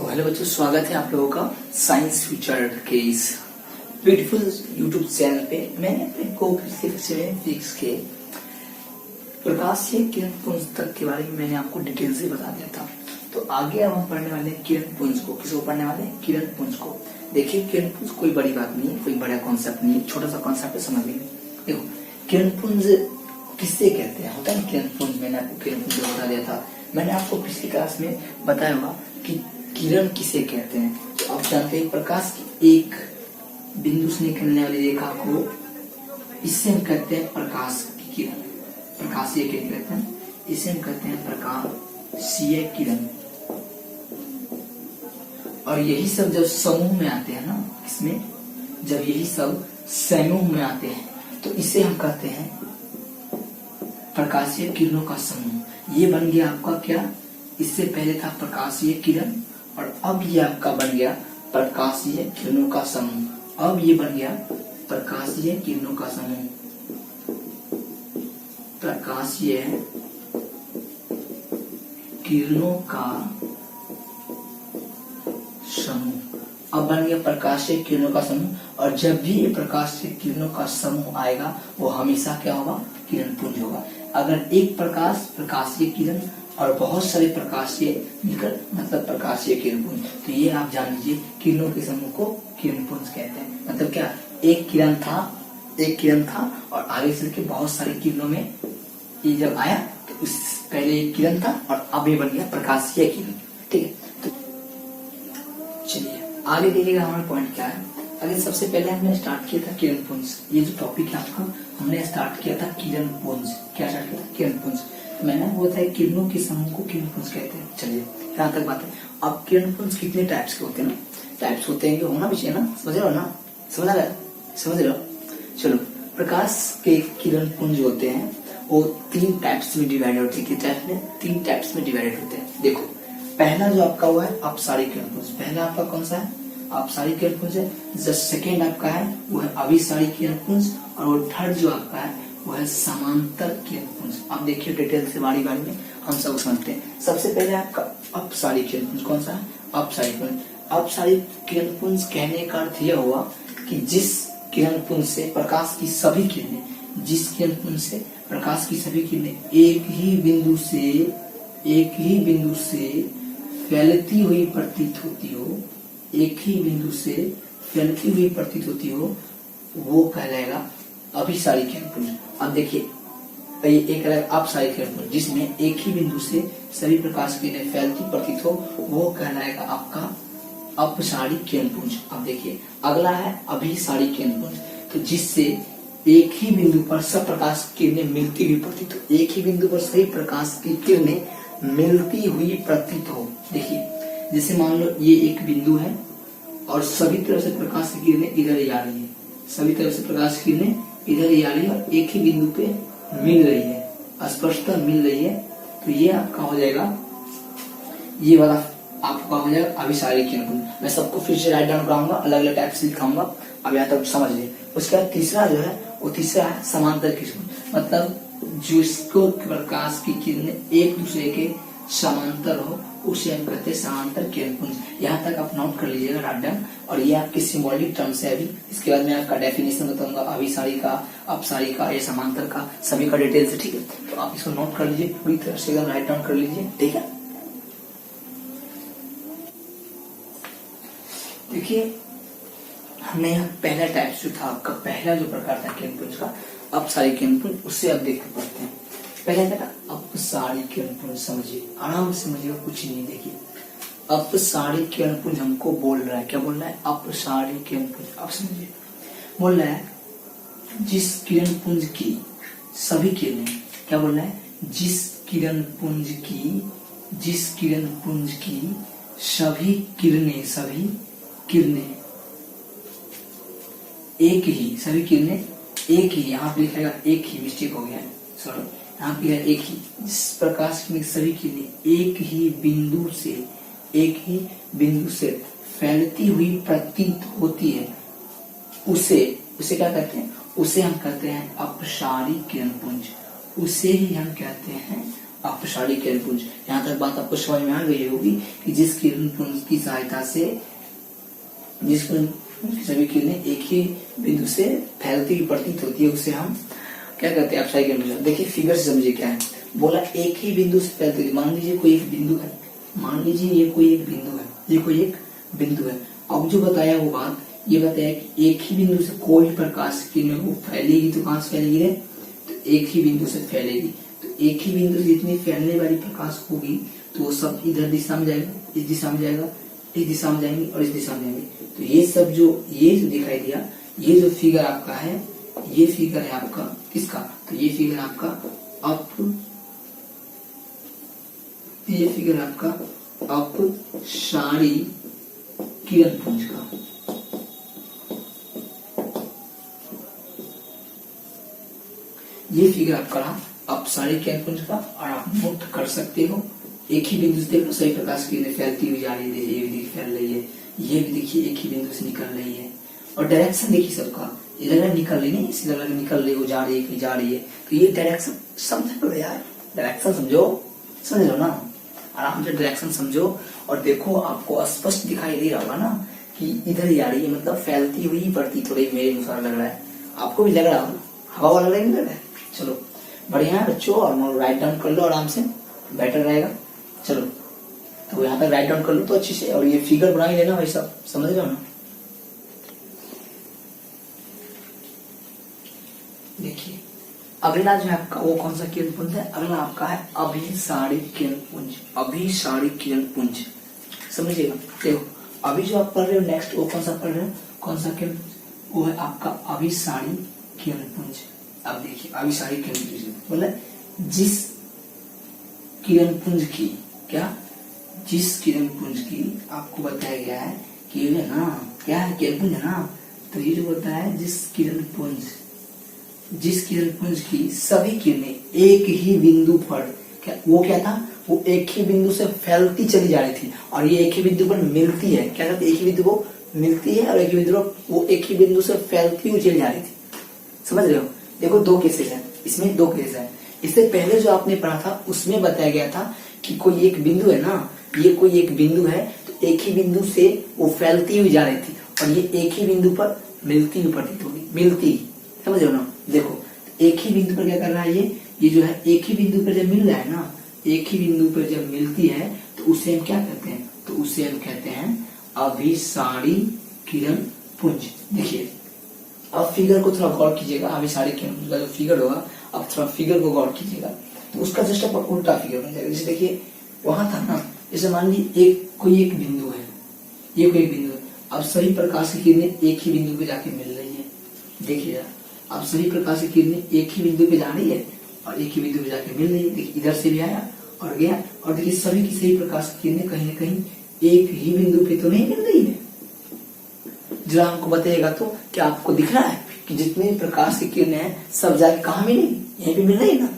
तो हेलो बच्चों, स्वागत है आप लोगों का साइंस फ्यूचर के इस ब्यूटीफुल यूट्यूब चैनल पे। मैंने अपने को पिछले कक्षा में फिजिक्स के प्रकाशीय किरण पुंज तक के बारे में मैंने आपको डिटेल से बता दिया था। तो आगे अब हम पढ़ने वाले हैं किरण पुंज को। किसको पढ़ने वाले हैं? किरण पुंज को। देखिए, किरण पुंज कोई बड़ी बात नहीं है, कोई बड़ा कॉन्सेप्ट नहीं है, छोटा सा कॉन्सेप्ट है, समझ लीजिए। देखो, किरण पुंज किससे कहते हैं? होता है किरण पुंज। मैंने आपको किरण पुंज बता दिया था। मैंने आपको पिछली क्लास में बताया होगा कि किरण किसे कहते हैं। तो आप जानते हैं प्रकाश की एक बिंदु से निकलने वाली रेखा को, इससे हम कहते हैं प्रकाश की किरण। प्रकाशीय किरण कहते हैं, इसे हम कहते हैं प्रकाशीय किरण। और यही सब जब समूह में आते हैं ना, इसमें जब यही सब समूह में आते हैं तो इसे हम कहते हैं प्रकाशीय किरणों का समूह। ये बन गया आपका क्या? इससे पहले था प्रकाशीय किरण और अब ये आपका बन गया प्रकाशीय किरणों का समूह। अब ये बन गया प्रकाशीय किरणों का समूह। प्रकाशीय किरणों का समूह अब बन गया प्रकाशीय किरणों का समूह। और जब भी ये प्रकाशीय किरणों का समूह आएगा वो हमेशा क्या होगा? किरण पुंज होगा। अगर एक प्रकाशीय किरण और बहुत सारे प्रकाशीय मिलकर मतलब प्रकाशीय किरण पुंज, तो ये आप जान लीजिए किरणों के समूह को किरण पुंज कहते हैं। मतलब क्या? एक किरण था और आगे चल के बहुत सारी किरणों में ये जब आया तो उस पहले एक किरण था और अब ये बन गया प्रकाशीय किरण। ठीक है, तो चलिए आगे देखिएगा हमारा पॉइंट क्या है। अगर सबसे पहले हमने स्टार्ट किया था किरण पुंज। ये जो टॉपिक है आपका, हमने स्टार्ट किया था किरण पुंज। क्या स्टार्ट किया था? किरण पुंज। तो मैंने वो था किरणों के समूह को किरण पुंज कहते हैं। चलिए यहाँ तक बात है। अब किरण पुंज कितने टाइप्स के होते हैं ना? टाइप्स होते हैं, होना भी चाहिए ना, समझ रहे हो ना? समझ रहे हो? चलो, प्रकाश के किरण पुंज होते हैं वो तीन टाइप्स में डिवाइड होते हैं। तीन टाइप्स में डिवाइड होते हैं। देखो, पहला जो आपका हुआ है अपसारी किरण पुंज। पहला आपका कौन सा है? अपसारी किरण पुंज है। जो सेकेंड आपका है वो है अभिसारी किरण पुंज और वो थर्ड जो आपका है वो है समांतर किरण पुंज। अब देखिए डिटेल से बारी बारी में हम सब समझते हैं। सबसे पहले आपका अपसारी किरण पुंज कौन सा है? अपसारी किरण। अपसारी किरण पुंज कहने का अर्थ यह हुआ कि जिस किरण पुंज से प्रकाश की सभी किरणें एक ही बिंदु से फैलती हुई प्रतीत होती हो, वो कहलाएगा अभिसारी किरण पुंज। अब देखिए, एक अलग अपसारी किरण पुंज जिसमें एक ही बिंदु से सभी प्रकाश की किरणें फैलती प्रतीत हो, वो कहलाएगा आपका अपसारी किरण पुंज। अब देखिए, अगला है अभिसारी किरण पुंज। तो जिससे एक ही बिंदु पर सब प्रकाश की किरणें मिलती हुई प्रतीत हो। एक ही बिंदु पर सभी प्रकाश की किरणें मिलती हुई प्रतीत हो। देखिए, जैसे मान लो ये एक बिंदु है और सभी तरफ से प्रकाश की किरणें इधर ही आ रही है, सभी तरफ से प्रकाश की किरणें इधर ही आ रही है और एक ही बिंदु पे मिल रही है, स्पष्टतः मिल रही है। तो ये आपका हो जाएगा, ये वाला आपका हो जाएगा अभिसारी किरण पुंज। मैं सबको फिर से राइट डाउन कराऊंगा, अलग अलग टाइप से दिखाऊंगा, अब यहाँ तक समझ लीजिए। उसके बाद तीसरा जो है वो तीसरा है समांतर किरण पुंज। मतलब जिसको प्रकाश की किरणें एक दूसरे के समांतर हो उसे हम कहते हैं समांतर किरण पुंज। यहाँ तक आप नोट कर लीजिएगा राइट डाउन। और ये आपकी सिंबॉलिक टर्म्स है। अभी इसके बाद मैं आपका डेफिनेशन बताऊंगा अभिसारी का, अपसारी का, या समांतर का, सभी का डिटेल से। ठीक है, तो आप इसको नोट कर लीजिए, पूरी तरह से एकदम राइट डाउन कर लीजिए। ठीक है, देखिए हमने यहाँ पहला टाइप जो था आपका, पहला जो प्रकार था किरण पुंज का अपसारी किरण पुंज, उससे अब देखते पढ़ते हैं। पहले था अपसारी किरण पुंज। समझिए, आराम से समझिए, कुछ नहीं। देखिए, अपसारी किरण पुंज हमको बोल रहा है, क्या बोल रहा है? अपसारी किरण पुंज। आप समझिए, बोल रहा है जिस किरण पुंज की सभी किरणें, क्या बोल रहा है? जिस किरण पुंज की सभी किरणें एक ही, यहाँ पे लिखेगा एक ही, मिस्टेक हो गया है, सॉरी, यहाँ पे है एक ही। जिस प्रकाश की सभी किरणें एक ही बिंदु से फैलती हुई प्रतीत होती है, उसे क्या कहते हैं? उसे हम कहते हैं अपसारी किरण पुंज। उसे ही हम कहते हैं अपसारी किरण पुंज। यहाँ तक बात आपको समझ में आ गई होगी कि जिस किरण पुंज की सहायता से जिस सभी किरणें एक ही बिंदु से फैलती हुई प्रतीत होती है उसे हम क्या कहते हैं, अपसारी किरण पुंज। देखिए फिगर से समझिए क्या है, बोला एक ही बिंदु से फैलती हुई। मान लीजिए कोई एक बिंदु है, मान लीजिए ये कोई एक बिंदु है, ये कोई एक बिंदु है। अब जो बताया वो बात ये बताया कि एक ही बिंदु से कोई प्रकाश की किरण वो फैलेगी तो कहां से फैलेगी रे, तो एक ही बिंदु से फैलेगी। तो एक ही बिंदु से जितनी फैलने वाली प्रकाश होगी तो वो सब इधर दिशा में जाएगा, इस दिशा में जाएगा, इस दिशा में जाएंगे और इस दिशा में जाएंगे। तो ये सब जो दिखाई दिया, ये जो फिगर आपका है, ये फिगर है आपका किसका, तो ये फिगर है आपका ये फिगर है आपका अपसारी किरण पुंज का। ये फिगर आपका अपसारी किरण पुंज का, और आप नोट कर सकते हो एक ही बिंदु से देखो सभी प्रकाश की किरणें फैलती हुई जा रही है। ये भी फैल रही है, ये भी देखिए एक ही बिंदु से निकल रही है, और डायरेक्शन देखिए सबका, ये लग रहा निकल रही नहीं, इसी लग रहा निकल रही हो, जा रही है कहीं जा रही है। तो ये डायरेक्शन समझो यार, डायरेक्शन समझ लो ना, आराम से डायरेक्शन समझो और देखो आपको स्पष्ट दिखाई दे रहा होगा ना कि इधर ही आ रही है, मतलब फैलती हुई प्रतीत हो रही, मेरे अनुसार लग रहा है। आपको भी लग रहा होगा, हवा वाला लग रहा है। चलो बढ़िया है बच्चों, और राइट डाउन कर लो आराम से, बेटर रहेगा। चलो तो यहाँ तक राइट डाउन कर लो तो अच्छी से, और ये फिगर बना ही लेना भाई साहब, समझ रहे हो ना। देखिए अगला जो है आपका वो कौन सा किरण पुंज है, अगला आपका है अभिसारी किरण पुंज। अभिसारी किरण पुंज समझिएगा। देखो अभी जो आप पढ़ रहे हो नेक्स्ट वो कौन सा पढ़ रहे हो, कौन सा किरण, वो है आपका अभिसारी किरण पुंज। अब देखिए अभिसारी किरण पुंज मतलब जिस किरण पुंज की क्या, जिस किरण पुंज की आपको बताया गया है कि ये ना क्या है, किरण पुंज है ना। तो ये जो बताया है जिस किरण पुंज की सभी किरणें एक ही बिंदु पर क्या, वो क्या था, वो एक ही बिंदु से फैलती चली जा रही थी, और ये एक ही बिंदु पर मिलती है। क्या कहते, एक ही बिंदु को मिलती है और एक ही बिंदु पर वो एक ही बिंदु से फैलती हुई चली जा रही थी। समझ रहे हो। देखो दो केसेस है इसमें, दो केस है। इससे पहले जो आपने पढ़ा था उसमें बताया गया था कि कोई एक बिंदु है ना, ये कोई एक बिंदु है, तो एक ही बिंदु से वो फैलती हुई जा रही थी और ये एक ही बिंदु पर मिलती हुई प्रतीत होगी, मिलती। समझ रहे हो ना। देखो एक ही बिंदु पर क्या कर रहा है, ये जो है एक ही बिंदु पर जब मिल रहा है ना, एक ही बिंदु पर जब मिलती है तो उसे हम क्या कहते हैं, तो उसे हम कहते हैं अभिसारी किरण पुंज। देखिए अब फिगर को थोड़ा गौर कीजिएगा, अभिसारी किरण पुंज का जो फिगर होगा, अब थोड़ा फिगर को गौर कीजिएगा तो उसका जस्ट आप उल्टा फिगर बन जाएगा। जैसे देखिए वहां था ना, जैसे मान लीजिए कोई एक बिंदु है, ये कोई एक बिंदु है, अब सभी प्रकाश की किरणें एक ही बिंदु पे जाके मिल रही है। देखिए अब सभी प्रकाश की किरणें एक ही बिंदु पे जा रही है और एक ही बिंदु पे जाके मिल रही है। देखिए इधर से भी आया और गया, और देखिए सभी की सभी प्रकाश की किरणें कहीं ना कहीं एक ही बिंदु पे तो नहीं मिल रही है। जरा हमको बताइएगा तो क्या आपको दिख रहा है कि जितने प्रकाश की किरणें हैं सब जाके कहाँ मिली, यहीं पे मिल रही है ना।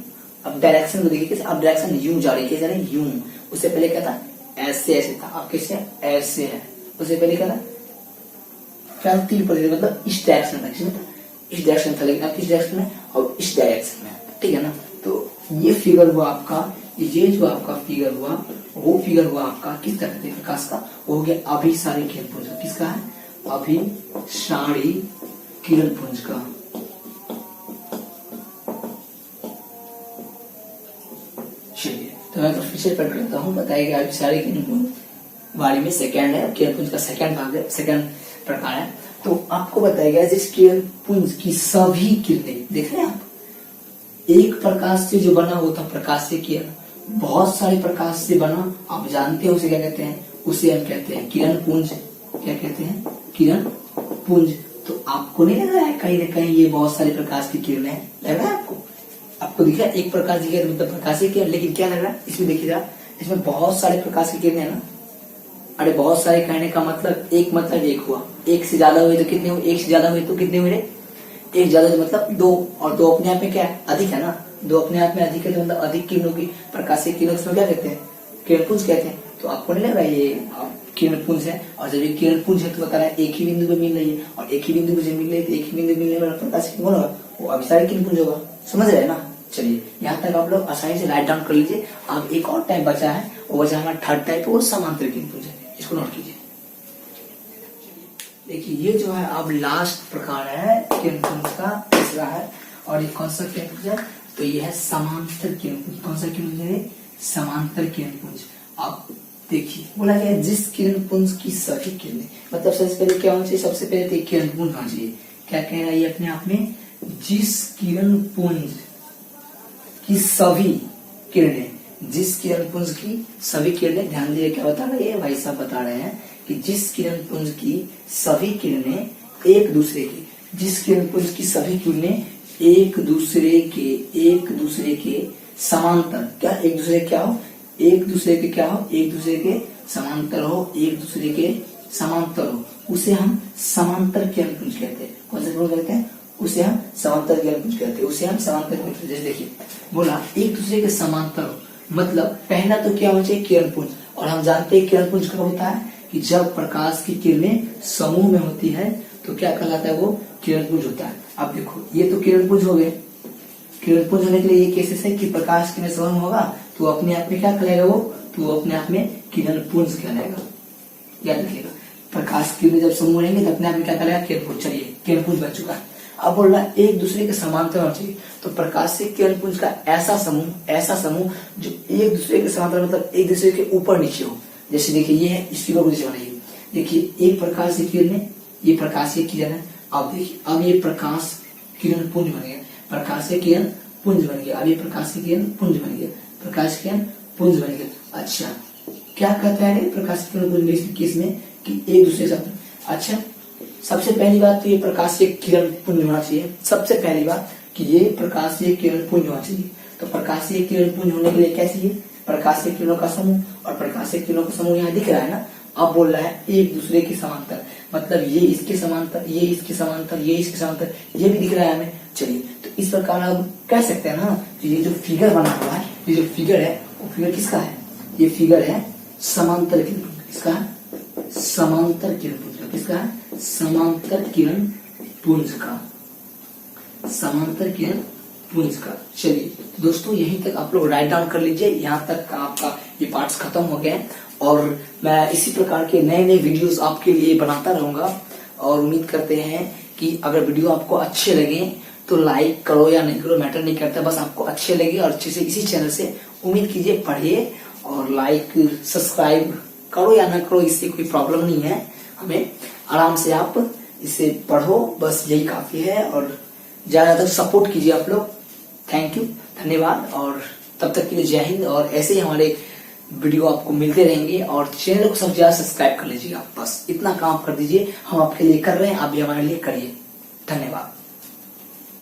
अब डायरेक्शन को देखिए कैसे, अब डायरेक्शन यूं जा रही है, कैसे जा रही है, यूं। उससे पहले क्या था, ऐसे ऐसे था, अब कैसे ऐसे है। उससे पहले क्या था, फैलती हुई, मतलब इस डायरेक्शन में, इस डायरेक्शन था, लेकिन अब किस डायरेक्शन में, और इस डायरेक्शन में। ठीक है ना। तो ये फिगर हुआ आपका, ये जो आपका फिगर हुआ वो फिगर हुआ आपका किस तरह के प्रकाश का, वो हो गया अभिसारी किरण पुंज। किसका है, अभिसारी किरण पुंज का। चलिए तो मैं तो फिर से पढ़ करता हूँ। बताया गया अभिसारी किरण पुंज वाली में सेकंड है, किरण पुंज का सेकंड भाग है, सेकंड प्रकार है। तो आपको बताया गया जिस किरण पुंज की सभी किरणें, देख रहे हैं आप, एक प्रकाश से जो बना होता प्रकाश से किरण, बहुत सारे प्रकाश से बना, आप जानते हैं उसे क्या कहते हैं, उसे हम कहते हैं किरण पुंज। क्या कहते हैं, किरण पुंज। तो आपको नहीं लग रहा है कहीं ना कहीं ये बहुत सारे प्रकाश की किरणें लग रहा है आपको, आपको दिख रहा है एक प्रकाश दिख रहा है, मतलब प्रकाश की किरण, लेकिन क्या लग रहा है इसमें, देखिएगा इसमें बहुत सारे प्रकाश की किरणें है ना। अरे बहुत सारे कहने का मतलब एक, मतलब एक हुआ, एक से ज्यादा हुए तो कितने हुए, एक से ज्यादा हुए तो कितने हुए, एक ज्यादा मतलब दो, और दो अपने आप में क्या है, अधिक है ना। दो अपने आप में अधिक है तो मतलब अधिक किरणों की, प्रकाश की किरणों उसमें क्या कहते हैं, किरण पुंज कहते हैं। तो आपको नहीं लग रहा है ये किरण पुंज है, और जब ये किरण पुंज है तो बता रहा है एक ही बिंदु पे मिल रही है, और एक ही बिंदु पे जब मिल रही है तो एक ही बिंदु मिलने वाला प्रकाश की कौन होगा, वो अभिसारी किरण पुंज होगा। समझ रहे हैं ना। चलिए यहाँ तक आप लोग आसानी से राइट डाउन कर लीजिए। अब एक और टाइप बचा है, वो बचा हमारा थर्ड टाइप, वो समांतर किरणपुंज है। इसको नोट कीजिए। देखिए ये जो है अब लास्ट प्रकार है किरणपुंज का, तीसरा है। और ये कौन सा किरणपुंज है? तो ये है समांतर किरणपुंज। कौन सा किरणपुंज है? समांतर किरणपुंज। अब देखिए बोला गया जिस किरणपुंज की सभी किरणें, मतलब सबसे पहले क्या होना चाहिए? सबसे पहले तो किरणपुंज होना चाहिए। क्या कह रहा है ये अपने आप में? जिस किरणपुंज की सभी किरणें, जिस किरणपुंज की सभी किरणें, ध्यान दिए क्या बता रहे हैं भाई साहब? बता रहे हैं कि जिस किरणपुंज की सभी किरणें एक दूसरे के, जिस किरणपुंज की सभी किरणें एक दूसरे के समांतर, क्या एक दूसरे क्या हो? एक दूसरे के क्या हो? एक दूसरे के समांतर हो, एक दूसरे के समांतर हो, उसे हम समांतर किरणपुंज कहते हैं। कौन सा किरणपुंज कहते हैं? उसे हम समांतर किरणपुंज कहते हैं। उसे हम समांतर किरणपुंज। जैसे देखिए बोला एक दूसरे के समांतर हो, मतलब पहला तो क्या होना चाहिए? किरणपुंज। और हम जानते हैं किरणपुंज कब होता है? कि जब प्रकाश की किरणें समूह में होती है तो क्या कहलाता है? वो किरणपुंज होता है। अब देखो ये तो किरणपुंज हो गए। किरणपुंज होने के लिए ये केसेस है कि प्रकाश की किरणें समूह में होगा तो अपने आप में क्या कहलाएगा? वो तो अपने आप में किरणपुंज कहलाएगा। याद रखिएगा, प्रकाश की किरणें जब समूह रहेंगे तो अपने आप में क्या कहलाएगा? किरणपुंज। चलिए किरणपुंज बन चुका है। अब बोल रहा है एक दूसरे के समांतर होना चाहिए, तो प्रकाशीय किरणपुंज का ऐसा समूह जो एक दूसरे के समांतर, मतलब एक दूसरे के ऊपर नीचे हो। जैसे देखिए ये है, इस फिगर को जैसे बनाइए। देखिए एक प्रकाशीय किरण है, ये प्रकाशीय किरण है। अब देखिए अब ये प्रकाश किरण पुंज बन गया, प्रकाशीय किरण पुंज बन गया। अब ये प्रकाशीय किरण पुंज बन गया, प्रकाश किरण पुंज बन गया। अच्छा क्या कहता है प्रकाशीय किरण पुंज में? इस केस में कि एक दूसरे के साथ। अच्छा सबसे पहली बात तो ये प्रकाशीय किरण पुंज होना चाहिए। सबसे पहली बात कि ये प्रकाशीय किरण पुंज होना चाहिए। तो प्रकाशीय किरण पुंज होने के लिए क्या चाहिए? प्रकाशीय किरणों का समूह। और प्रकाशीय किरणों का समूह यहाँ दिख रहा है ना। अब बोल रहा है एक दूसरे के समांतर, मतलब ये इसके समांतर, ये इसके समांतर, ये इसके समांतर, ये भी दिख रहा है हमें। चलिए तो इस प्रकार अब कह सकते हैं ना, ये जो फिगर बना हुआ है, ये जो फिगर है वो फिगर किसका है? ये फिगर है समांतर किरण पुंज। किसका है? समांतर किरण पुंज का। किसका है? समांतर किरण पुंज का, समांतर किरण पुंज का। चलिए दोस्तों यहीं तक आप लोग राइट डाउन कर लीजिए। यहाँ तक का आपका ये पार्ट्स खत्म हो गए और मैं इसी प्रकार के नए नए वीडियोस आपके लिए बनाता रहूंगा। और उम्मीद करते हैं कि अगर वीडियो आपको अच्छे लगे तो लाइक करो या नहीं करो मैटर नहीं करता, बस आपको अच्छे लगे और अच्छे से इसी चैनल से उम्मीद कीजिए पढ़िए। और लाइक सब्सक्राइब करो या ना करो, इससे कोई प्रॉब्लम नहीं है हमें। आराम से आप इसे पढ़ो, बस यही काफी है। और ज्यादातर सपोर्ट कीजिए आप लोग। थैंक यू, धन्यवाद। और तब तक के लिए जय हिंद। और ऐसे ही हमारे वीडियो आपको मिलते रहेंगे। और चैनल को सबसे ज्यादा सब्सक्राइब कर लीजिएगा। बस इतना काम कर दीजिए, हम आपके लिए कर रहे हैं, आप भी हमारे लिए करिए। धन्यवाद।